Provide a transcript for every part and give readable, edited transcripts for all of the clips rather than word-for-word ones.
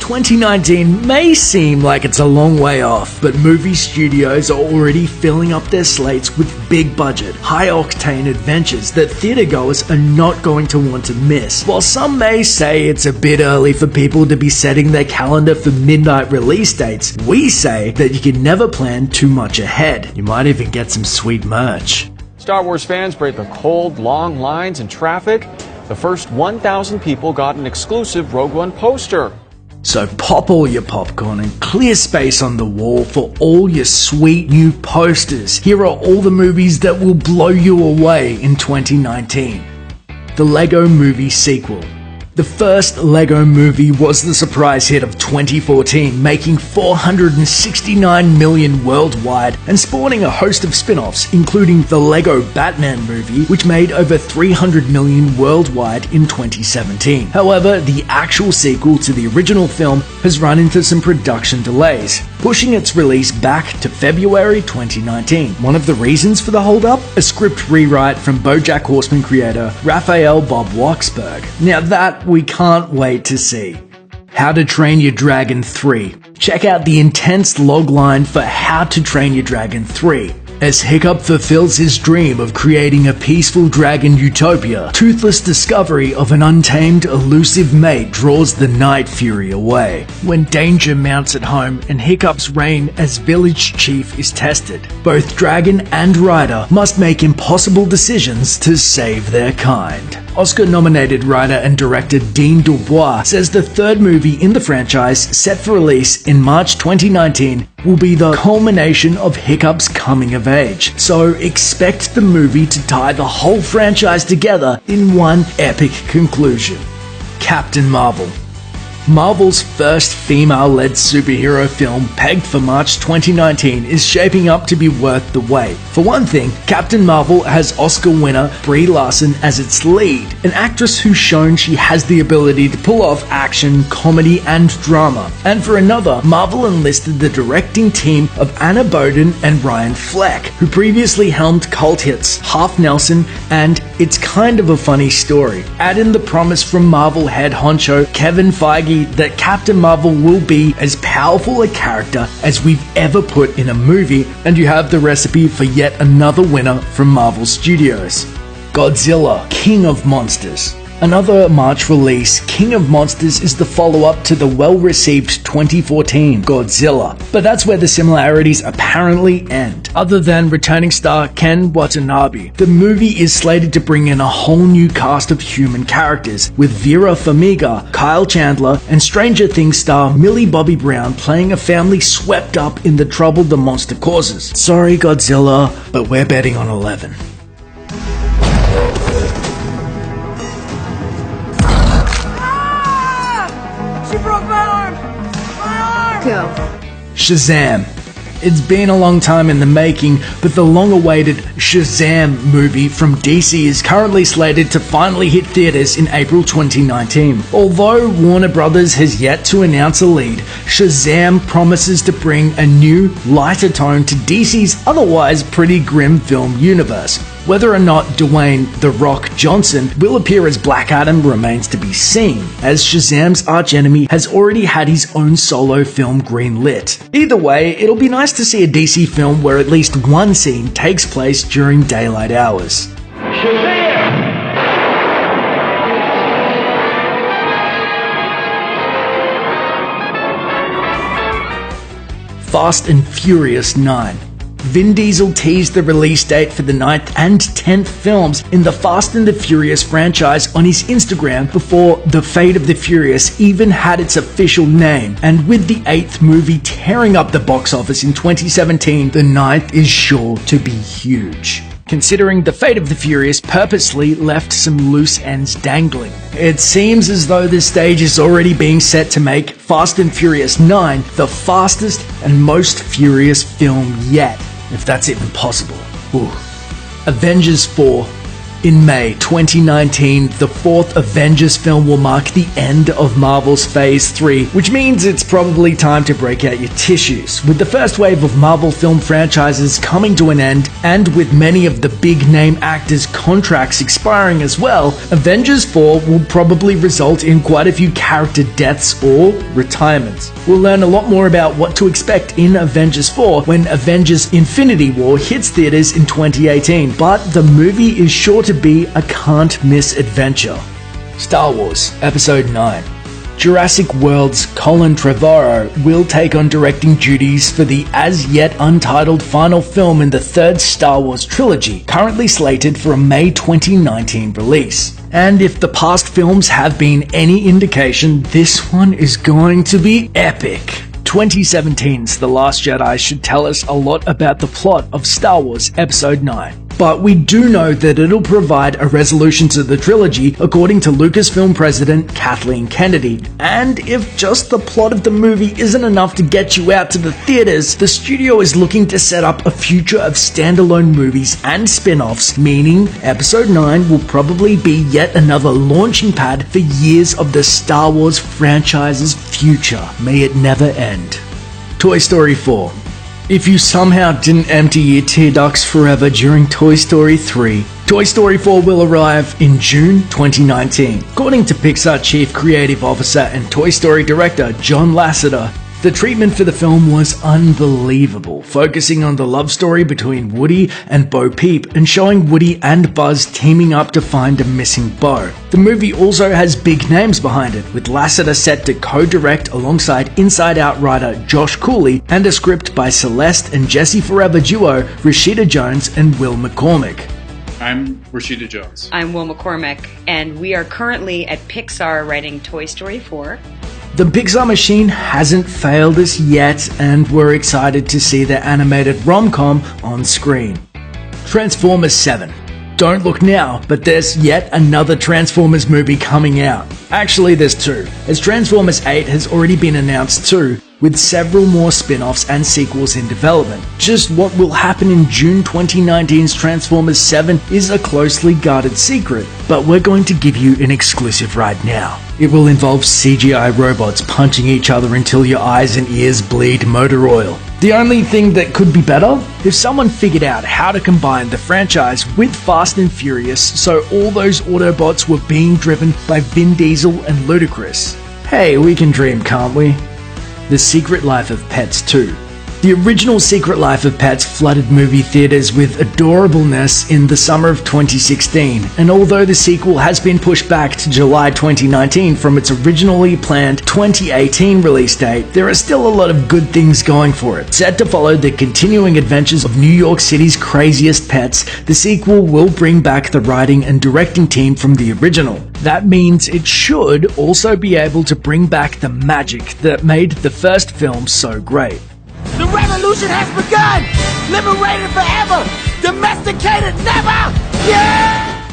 2019 may seem like it's a long way off, but movie studios are already filling up their slates with big budget, high-octane adventures that theatergoers are not going to want to miss. While some may say it's a bit early for people to be setting their calendar for midnight release dates, we say that you can never plan too much ahead. You might even get some sweet merch. Star Wars fans brave the cold, long lines and traffic. The first 1,000 people got an exclusive Rogue One poster. So pop all your popcorn and clear space on the wall for all your sweet new posters. Here are all the movies that will blow you away in 2019. The Lego Movie sequel. The first Lego Movie was the surprise hit of 2014, making $469 million worldwide and spawning a host of spin-offs, including the Lego Batman movie, which made over $300 million worldwide in 2017. However, the actual sequel to the original film has run into some production delays, pushing its release back to February 2019. One of the reasons for the holdup? A script rewrite from BoJack Horseman creator Raphael Bob Waksberg. Now that we can't wait to see. How to Train Your Dragon 3. Check out the intense logline for How to Train Your Dragon 3. As Hiccup fulfills his dream of creating a peaceful dragon utopia, toothless discovery of an untamed, elusive mate draws the Night Fury away. When danger mounts at home and Hiccup's reign as village chief is tested, both dragon and rider must make impossible decisions to save their kind. Oscar-nominated writer and director Dean Dubois says the third movie in the franchise, set for release in March 2019, will be the culmination of Hiccup's coming of age. So expect the movie to tie the whole franchise together in one epic conclusion. Captain Marvel. Marvel's first female-led superhero film, pegged for March 2019, is shaping up to be worth the wait. For one thing, Captain Marvel has Oscar winner Brie Larson as its lead, an actress who's shown she has the ability to pull off action, comedy, and drama. And for another, Marvel enlisted the directing team of Anna Boden and Ryan Fleck, who previously helmed cult hits Half Nelson and It's Kind of a Funny Story. Add in the promise from Marvel head honcho Kevin Feige that Captain Marvel will be as powerful a character as we've ever put in a movie, and you have the recipe for yet another winner from Marvel Studios. Godzilla, King of Monsters. Another March release, King of Monsters is the follow-up to the well-received 2014 Godzilla, but that's where the similarities apparently end. Other than returning star Ken Watanabe, the movie is slated to bring in a whole new cast of human characters, with Vera Farmiga, Kyle Chandler, and Stranger Things star Millie Bobby Brown playing a family swept up in the trouble the monster causes. Sorry Godzilla, but we're betting on 11. Go. Shazam. It's been a long time in the making, but the long-awaited Shazam movie from DC is currently slated to finally hit theaters in April 2019. Although Warner Brothers has yet to announce a lead, Shazam promises to bring a new, lighter tone to DC's otherwise pretty grim film universe. Whether or not Dwayne "The Rock" Johnson will appear as Black Adam remains to be seen, as Shazam's archenemy has already had his own solo film greenlit. Either way, it'll be nice to see a DC film where at least one scene takes place during daylight hours. Shazam! Fast and Furious 9. Vin Diesel teased the release date for the 9th and 10th films in the Fast and the Furious franchise on his Instagram before The Fate of the Furious even had its official name. And with the 8th movie tearing up the box office in 2017, the 9th is sure to be huge, considering The Fate of the Furious purposely left some loose ends dangling. It seems as though this stage is already being set to make Fast and Furious 9 the fastest and most furious film yet, if that's even possible. Ooh. Avengers 4. In May 2019, the fourth Avengers film will mark the end of Marvel's Phase 3, which means it's probably time to break out your tissues. With the first wave of Marvel film franchises coming to an end, and with many of the big-name actors' contracts expiring as well, Avengers 4 will probably result in quite a few character deaths or retirements. We'll learn a lot more about what to expect in Avengers 4 when Avengers Infinity War hits theaters in 2018, but the movie is sure to be a can't-miss adventure. Star Wars Episode 9. Jurassic World's Colin Trevorrow will take on directing duties for the as-yet untitled final film in the third Star Wars trilogy, currently slated for a May 2019 release. And if the past films have been any indication, this one is going to be epic. 2017's The Last Jedi should tell us a lot about the plot of Star Wars Episode 9. But we do know that it'll provide a resolution to the trilogy, according to Lucasfilm president Kathleen Kennedy. And if just the plot of the movie isn't enough to get you out to the theaters, the studio is looking to set up a future of standalone movies and spin-offs, meaning Episode 9 will probably be yet another launching pad for years of the Star Wars franchise's future. May it never end. Toy Story 4. If you somehow didn't empty your tear ducts forever during Toy Story 3, Toy Story 4 will arrive in June 2019. According to Pixar Chief Creative Officer and Toy Story Director John Lasseter, the treatment for the film was unbelievable, focusing on the love story between Woody and Bo Peep and showing Woody and Buzz teaming up to find a missing Bo. The movie also has big names behind it, with Lasseter set to co-direct alongside Inside Out writer Josh Cooley and a script by Celeste and Jessie Forever duo Rashida Jones and Will McCormick. I'm Rashida Jones. I'm Will McCormick, and we are currently at Pixar writing Toy Story 4. The Pixar machine hasn't failed us yet, and we're excited to see their animated rom-com on screen. Transformers 7. Don't look now, but there's yet another Transformers movie coming out. Actually, there's two, as Transformers 8 has already been announced too, with several more spin-offs and sequels in development. Just what will happen in June 2019's Transformers 7 is a closely guarded secret, but we're going to give you an exclusive right now. It will involve CGI robots punching each other until your eyes and ears bleed motor oil. The only thing that could be better? If someone figured out how to combine the franchise with Fast and Furious so all those Autobots were being driven by Vin Diesel and Ludacris. Hey, we can dream, can't we? The Secret Life of Pets 2. The original Secret Life of Pets flooded movie theaters with adorableness in the summer of 2016, and although the sequel has been pushed back to July 2019 from its originally planned 2018 release date, there are still a lot of good things going for it. Set to follow the continuing adventures of New York City's craziest pets, the sequel will bring back the writing and directing team from the original. That means it should also be able to bring back the magic that made the first film so great. The revolution has begun! Liberated forever! Domesticated never! Yeah!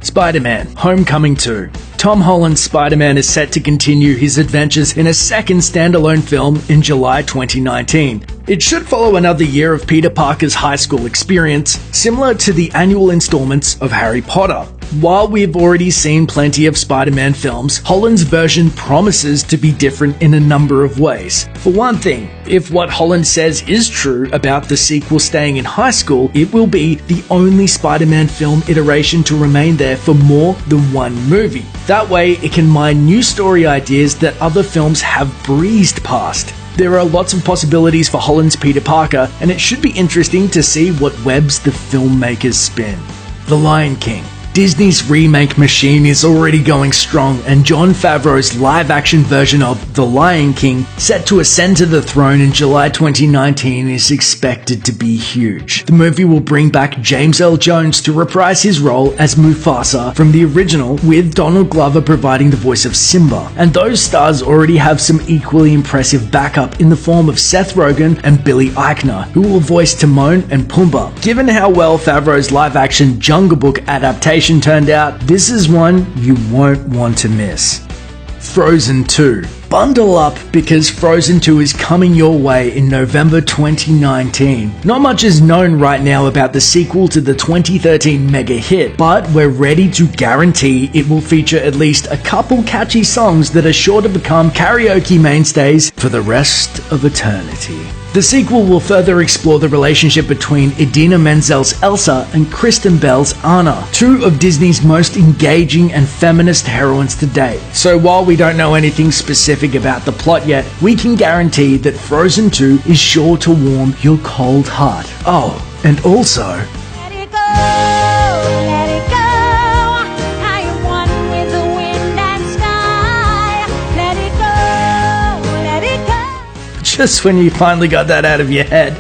Spider-Man: Homecoming 2. Tom Holland's Spider-Man is set to continue his adventures in a second standalone film in July 2019. It should follow another year of Peter Parker's high school experience, similar to the annual installments of Harry Potter. While we've already seen plenty of Spider-Man films, Holland's version promises to be different in a number of ways. For one thing, if what Holland says is true about the sequel staying in high school, it will be the only Spider-Man film iteration to remain there for more than one movie. That way, it can mine new story ideas that other films have breezed past. There are lots of possibilities for Holland's Peter Parker, and it should be interesting to see what webs the filmmakers spin. The Lion King. Disney's remake machine is already going strong, and Jon Favreau's live-action version of The Lion King, set to ascend to the throne in July 2019, is expected to be huge. The movie will bring back James Earl Jones to reprise his role as Mufasa from the original, with Donald Glover providing the voice of Simba. And those stars already have some equally impressive backup in the form of Seth Rogen and Billy Eichner, who will voice Timon and Pumbaa. Given how well Favreau's live-action Jungle Book adaptation turned out, this is one you won't want to miss. Frozen 2. Bundle up because Frozen 2 is coming your way in November 2019. Not much is known right now about the sequel to the 2013 mega hit, but we're ready to guarantee it will feature at least a couple catchy songs that are sure to become karaoke mainstays for the rest of eternity. The sequel will further explore the relationship between Idina Menzel's Elsa and Kristen Bell's Anna, two of Disney's most engaging and feminist heroines to date. So while we don't know anything specific about the plot yet, we can guarantee that Frozen 2 is sure to warm your cold heart. Oh, and also, Let it go, let it go. I am one with the wind and sky. Let it go, let it go. just when you finally got that out of your head.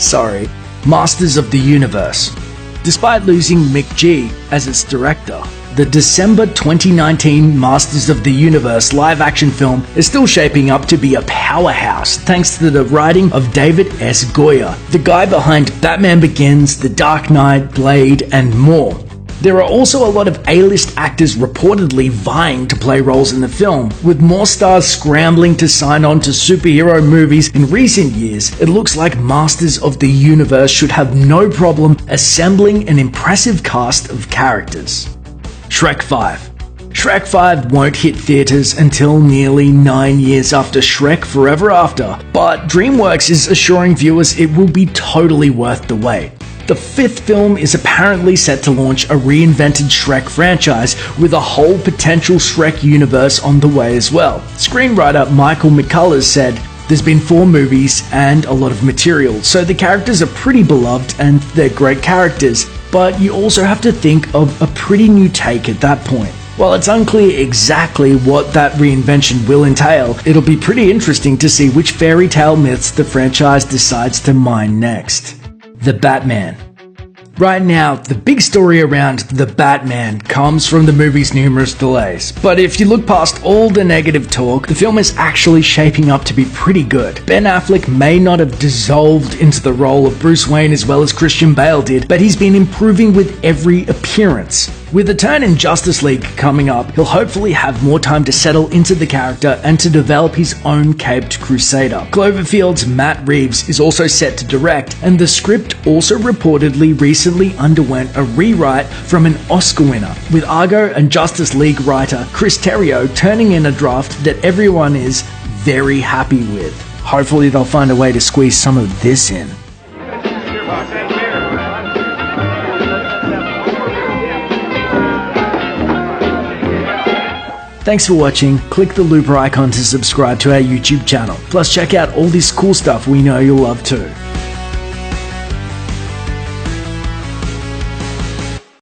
Sorry. Masters of the Universe. Despite losing Mick G as its director, the December 2019 Masters of the Universe live-action film is still shaping up to be a powerhouse thanks to the writing of David S. Goyer, the guy behind Batman Begins, The Dark Knight, Blade, and more. There are also a lot of A-list actors reportedly vying to play roles in the film. With more stars scrambling to sign on to superhero movies in recent years, it looks like Masters of the Universe should have no problem assembling an impressive cast of characters. Shrek 5. Shrek 5 won't hit theaters until nearly 9 years after Shrek Forever After, but DreamWorks is assuring viewers it will be totally worth the wait. The fifth film is apparently set to launch a reinvented Shrek franchise with a whole potential Shrek universe on the way as well. Screenwriter Michael McCullers said, "There's been 4 movies and a lot of material, so the characters are pretty beloved and they're great characters, but you also have to think of a pretty new take at that point." While it's unclear exactly what that reinvention will entail, it'll be pretty interesting to see which fairy tale myths the franchise decides to mine next. The Batman. Right now, the big story around The Batman comes from the movie's numerous delays. But if you look past all the negative talk, the film is actually shaping up to be pretty good. Ben Affleck may not have dissolved into the role of Bruce Wayne as well as Christian Bale did, but he's been improving with every appearance. With a turn in Justice League coming up, he'll hopefully have more time to settle into the character and to develop his own caped crusader. Cloverfield's Matt Reeves is also set to direct, and the script also reportedly recently underwent a rewrite from an Oscar winner, with Argo and Justice League writer Chris Terrio turning in a draft that everyone is very happy with. Hopefully they'll find a way to squeeze some of this in. Thanks for watching. Click the Looper icon to subscribe to our YouTube channel. Plus check out all this cool stuff we know you'll love too.